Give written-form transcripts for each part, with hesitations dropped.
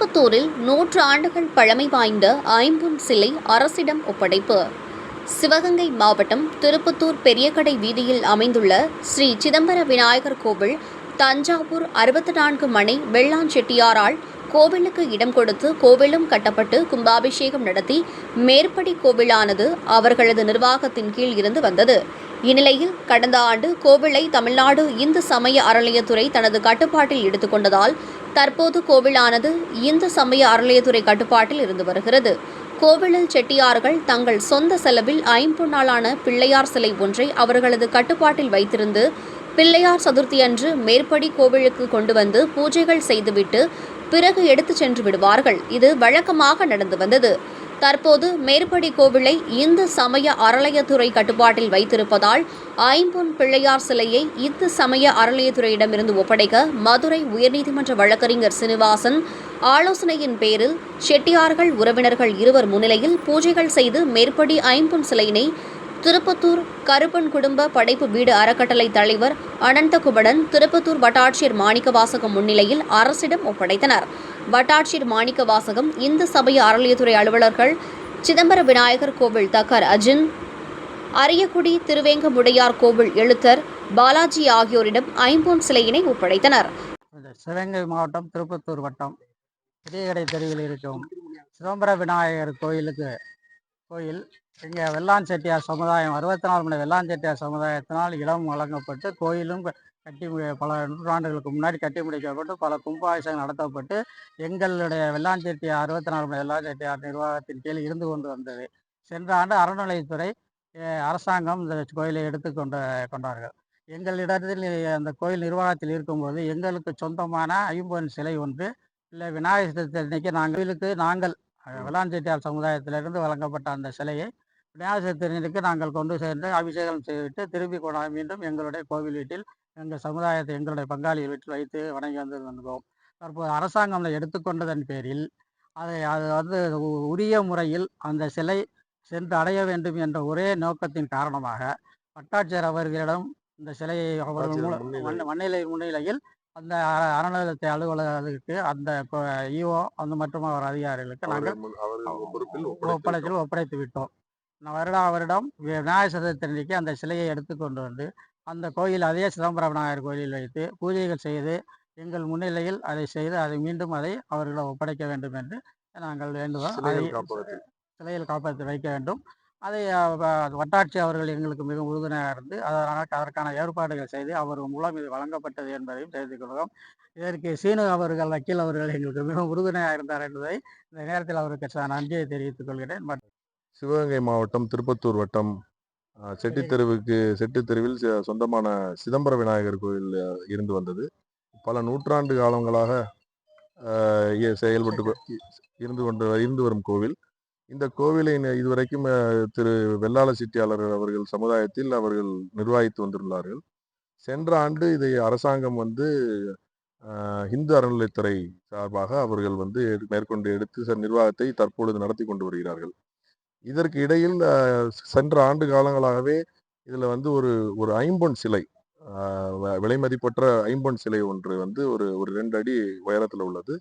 திருப்பத்தூரில் 100 ஆண்டுகள் பழமை வாய்ந்த ஐம்பொன் சிலை அரசிடம் ஒப்படைப்பு. சிவகங்கை மாவட்டம் திருப்பத்தூர் பெரியகடை வீதியில் அமைந்துள்ள ஸ்ரீ சிதம்பர விநாயகர் கோவில் தஞ்சாவூர் 64 மனை வெள்ளான் செட்டியாரால் கோவிலுக்கு இடம் கொடுத்து கோவிலும் கட்டப்பட்டு கும்பாபிஷேகம் நடத்தி மேற்படி கோவிலானது அவர்களது நிர்வாகத்தின் கீழ் இருந்து வந்தது. இந்நிலையில் கடந்த ஆண்டு கோவிலை தமிழ்நாடு இந்து சமய அறநிலையத்துறை தனது கட்டுப்பாட்டில் எடுத்துக்கொண்டதால் தற்போது கோவிலானது இந்து சமய அறநிலையத்துறை கட்டுப்பாட்டில் இருந்து வருகிறது. கோவிலில் செட்டியார்கள் தங்கள் சொந்த செலவில் ஐம்பொன்னாலான பிள்ளையார் சிலை ஒன்றை அவர்களது கட்டுப்பாட்டில் வைத்திருந்து பிள்ளையார் சதுர்த்தி அன்று மேற்படி கோவிலுக்கு கொண்டு வந்து பூஜைகள் செய்துவிட்டு பிறகு எடுத்துச் சென்று விடுவார்கள். இது வழக்கமாக நடந்து வந்தது. தற்போது மேற்படி கோவிலை இந்து சமய அறநிலையத்துறை கட்டுப்பாட்டில் வைத்திருப்பதால் ஐம்பொன் பிள்ளையார் சிலையை இந்து சமய அறநிலையத்துறையிடமிருந்து ஒப்படைக்க மதுரை உயர்நீதிமன்ற வழக்கறிஞர் சீனிவாசன் ஆலோசனையின் பேரில் செட்டியார்கள் உறவினர்கள் இருவர் முன்னிலையில் பூஜைகள் செய்து மேற்படி ஐம்பொன் சிலையினை திருப்பத்தூர் கருப்பன் குடும்ப படைப்பு வீடு அறக்கட்டளை தலைவர் அனந்தகுபடன் திருப்பத்தூர் வட்டாட்சியர் மாணிக்கவாசகம் முன்னிலையில் அரசிடம் ஒப்படைத்தனர். வட்டாட்சியர் மாணிக்கவாசகம் இந்து சமய அறநிலையத்துறை அலுவலர்கள் சிதம்பர விநாயகர் கோவில் தக்கர் அஜின், அரியக்குடி திருவேங்கமுடையார் கோவில் எழுத்தர் பாலாஜி ஆகியோரிடம் ஐம்பொன் சிலையினை ஒப்படைத்தனர். சிவகங்கை மாவட்டம் திருப்பத்தூர் வட்டம் பெரியகடை தெருவில் இருக்கும் சிதம்பர விநாயகர் கோயில் இங்கே வெள்ளான் செட்டியார் சமுதாயம் 64 மணி வெள்ளான் செட்டியார் சமுதாயத்தினால் இடம் வழங்கப்பட்டு கோயிலும் கட்டி பல நூற்றாண்டுகளுக்கு முன்னாடி கட்டி முடிக்கப்பட்டு பல கும்பாபிஷேகம் நடத்தப்பட்டு எங்களுடைய வெள்ளான் செட்டியார் 64 மணி வெள்ளான் செட்டியார் நிர்வாகத்தின் கீழ் இருந்து கொண்டு வந்தது. சென்ற ஆண்டு அறநிலையத்துறை அரசாங்கம் இந்த கோயிலை கொண்டார்கள். எங்களிடத்தில் அந்த கோயில் நிர்வாகத்தில் இருக்கும்போது எங்களுக்கு சொந்தமான ஐம்பொன் சிலை ஒன்று இல்லை விநாயகர் சதுர்த்தி அன்னைக்கு நாங்கள் வெள்ளான் செட்டியார் சமுதாயத்திலிருந்து வழங்கப்பட்ட அந்த சிலையை விநாயகர் சதுர்த்திக்கு நாங்கள் கொண்டு சென்று அபிஷேகம் செய்துவிட்டு திரும்பி கொண்டாந்து மீண்டும் எங்களுடைய கோவில் வீட்டில் எங்கள் சமுதாயத்தை எங்களுடைய பங்காளிகள் வீட்டில் வைத்து வணங்கி வந்தோம். தற்போது அரசாங்கம் எடுத்துக்கொண்டதன் பேரில் அது உரிய முறையில் அந்த சிலை சென்று அடைய வேண்டும் என்ற ஒரே நோக்கத்தின் காரணமாக வட்டாட்சியர் அவர்களிடம் இந்த சிலையை முன்னிலையில் அந்த அறநிலையத்துறை அலுவலகத்துக்கு அந்த ஈஓ அந்த மற்றும் அவர் அதிகாரிகளுக்கு நாங்கள் ஒப்படைத்து விட்டோம். வருடம் விநாயகர் சதுர்த்தி அன்றைக்கு அந்த சிலையை எடுத்துக்கொண்டு வந்து அந்த கோயில் அதே சிதம்பர விநாயகர் கோயிலில் வைத்து பூஜைகள் செய்து எங்கள் முன்னிலையில் அதை செய்து மீண்டும் அதை அவர்களிடம் ஒப்படைக்க வேண்டும் என்று நாங்கள் வேண்டுவோம். சிலையில் காப்பகத்தில் வைக்க வேண்டும். அதை வட்டாட்சி அவர்கள் எங்களுக்கு மிக உறுதுணையாக இருந்து அதற்கான ஏற்பாடுகள் செய்து அவர் மூலம் இது வழங்கப்பட்டது என்பதையும் தெரிவித்துக் கொள்கிறோம். இதற்கு சீனு அவர்கள் வக்கீல் அவர்கள் எங்களுக்கு மிகவும் உறுதுணையாக இருந்தார் என்பதை இந்த நேரத்தில் அவருக்கு நன்றியை தெரிவித்துக் கொள்கிறேன். சிவகங்கை மாவட்டம் திருப்பத்தூர் வட்டம் செட்டித்தெருவில் சொந்தமான சிதம்பர விநாயகர் கோயில் இருந்து வந்தது. பல நூற்றாண்டு காலங்களாக செயல்பட்டு இருந்து வரும் கோவில். இந்த கோவிலை இதுவரைக்கும் திரு வெள்ளாள செட்டியாளர் அவர்கள் சமுதாயத்தில் அவர்கள் நிர்வகித்து வந்துள்ளார்கள். சென்ற ஆண்டு இதை அரசாங்கம் இந்து அறநிலையத்துறை சார்பாக அவர்கள் மேற்கொண்டு எடுத்து நிர்வாகத்தை தற்பொழுது நடத்தி கொண்டு வருகிறார்கள். இதற்கு இடையில் சென்ற ஆண்டு காலங்களாகவே இதில் ஒரு ஐம்பொன் சிலை, விலை மதிப்பற்ற ஐம்பொன் சிலை ஒன்று ஒரு 2 அடி உயரத்தில் உள்ளது.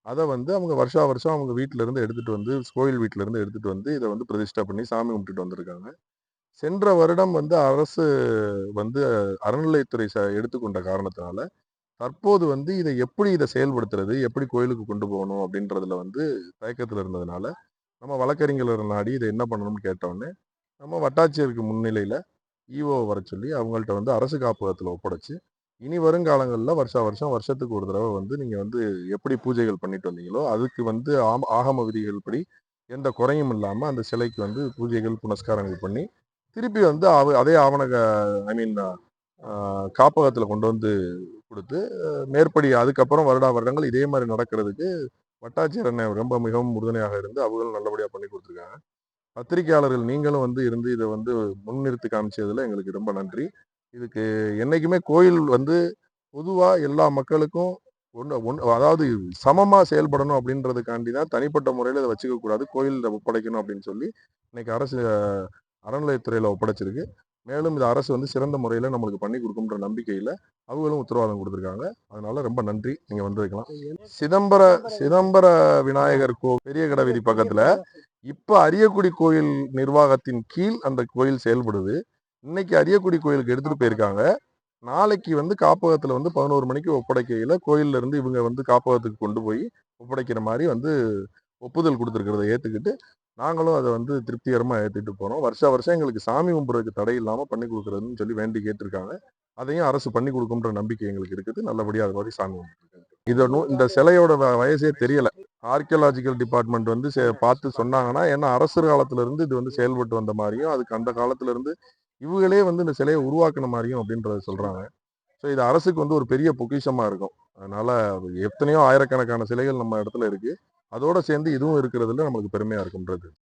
அதை அவங்க வருஷா வருஷம் அவங்க வீட்டிலேருந்து எடுத்துகிட்டு வந்து கோயில் வீட்டிலேருந்து எடுத்துகிட்டு வந்து இதை பிரதிஷ்டை பண்ணி சாமி கும்பிட்டுட்டு வந்திருக்காங்க. சென்ற வருடம் அரசு அறநிலையத்துறை எடுத்துக்கொண்ட காரணத்தினால தற்போது இதை செயல்படுத்துறது, எப்படி கோயிலுக்கு கொண்டு போகணும் அப்படின்றதுல தயக்கத்தில் இருந்ததுனால நம்ம வழக்கறிஞர் நாடி இதை என்ன பண்ணணும்னு கேட்டோடனே நம்ம வட்டாட்சியருக்கு முன்னிலையில் ஈஓ வர சொல்லி அவங்கள்ட்ட அரசு காப்பகத்தில் ஒப்படைச்சு இனி வருங்காலங்களில் வருஷத்துக்கு ஒரு தடவை நீங்கள் எப்படி பூஜைகள் பண்ணிட்டு வந்தீங்களோ அதுக்கு ஆகம விதிகள் படி எந்த குறையும் இல்லாமல் அந்த சிலைக்கு பூஜைகள் புனஸ்காரங்கள் பண்ணி திருப்பி அதே காப்பகத்தில் கொண்டு கொடுத்து மேற்படி அதுக்கப்புறம் வருடங்கள் இதே மாதிரி நடக்கிறதுக்கு வட்டாட்சியர் ரொம்ப மிகவும் உறுதுணையாக இருந்து அவங்களும் நல்லபடியாக பண்ணி கொடுத்துருக்காங்க. பத்திரிகையாளர்கள் நீங்களும் இருந்து இதை முன்னிறுத்தி காமிச்சதுல எங்களுக்கு ரொம்ப நன்றி. இதுக்கு என்னைக்குமே கோயில் பொதுவாக எல்லா மக்களுக்கும் அதாவது சமமாக செயல்படணும் அப்படின்றதுக்காண்டி தான் தனிப்பட்ட முறையில் இதை வச்சுக்க கூடாது, கோயிலில் ஒப்படைக்கணும் அப்படின்னு சொல்லி இன்னைக்கு அரசு அறநிலையத்துறையில் ஒப்படைச்சிருக்கு. மேலும் இந்த அரசு வந்து சிறந்த முறையில் நம்மளுக்கு பண்ணி கொடுக்கும்ன்ற நம்பிக்கையில் அவங்களும் உத்தரவாதம் கொடுத்துருக்காங்க. அதனால ரொம்ப நன்றி. நீங்கள் வந்து வைக்கலாம். சிதம்பர விநாயகர் பெரிய கடை வீதி பக்கத்தில் இப்போ அரியக்குடி கோயில் நிர்வாகத்தின் கீழ் அந்த கோயில் செயல்படுது. இன்னைக்கு அரியக்குடி கோயிலுக்கு எடுத்துகிட்டு போயிருக்காங்க. நாளைக்கு வந்து காப்பகத்தில் வந்து 11 மணிக்கு ஒப்படைக்கையில் கோயில்ல இருந்து இவங்க வந்து காப்பகத்துக்கு கொண்டு போய் ஒப்படைக்கிற மாதிரி வந்து ஒப்புதல் கொடுத்துருக்கிறத ஏற்றுக்கிட்டு நாங்களும் அதை வந்து திருப்திகரமாக ஏற்றிட்டு போகிறோம். வருஷம் எங்களுக்கு சாமி கும்பிட்றதுக்கு தடை இல்லாமல் பண்ணி கொடுக்குறதுன்னு சொல்லி வேண்டி கேட்டிருக்காங்க. அதையும் அரசு பண்ணி கொடுக்கும்ன்ற நம்பிக்கை எங்களுக்கு இருக்குது. நல்லபடியாக அது மாதிரி சாமி கும்பிட்டுருக்காங்க. இந்த சிலையோட வயசே தெரியல. ஆர்கியலாஜிக்கல் டிபார்ட்மெண்ட் வந்து பார்த்து சொன்னாங்கன்னா, ஏன்னா அரசர் காலத்துல இருந்து இது வந்து செயல்பட்டு வந்த மாதிரியும், அதுக்கு அந்த காலத்துல இருந்து இவங்களே வந்து இந்த சிலையை உருவாக்குன மாதிரியும் அப்படின்றத சொல்றாங்க. ஸோ இது அரசுக்கு வந்து ஒரு பெரிய பொக்கிஷமா இருக்கும். அதனால எத்தனையோ ஆயிரக்கணக்கான சிலைகள் நம்ம இடத்துல இருக்கு. அதோட சேர்ந்து இதுவும் இருக்கிறதுல நம்மளுக்கு பெருமையா இருக்கும்ன்றது.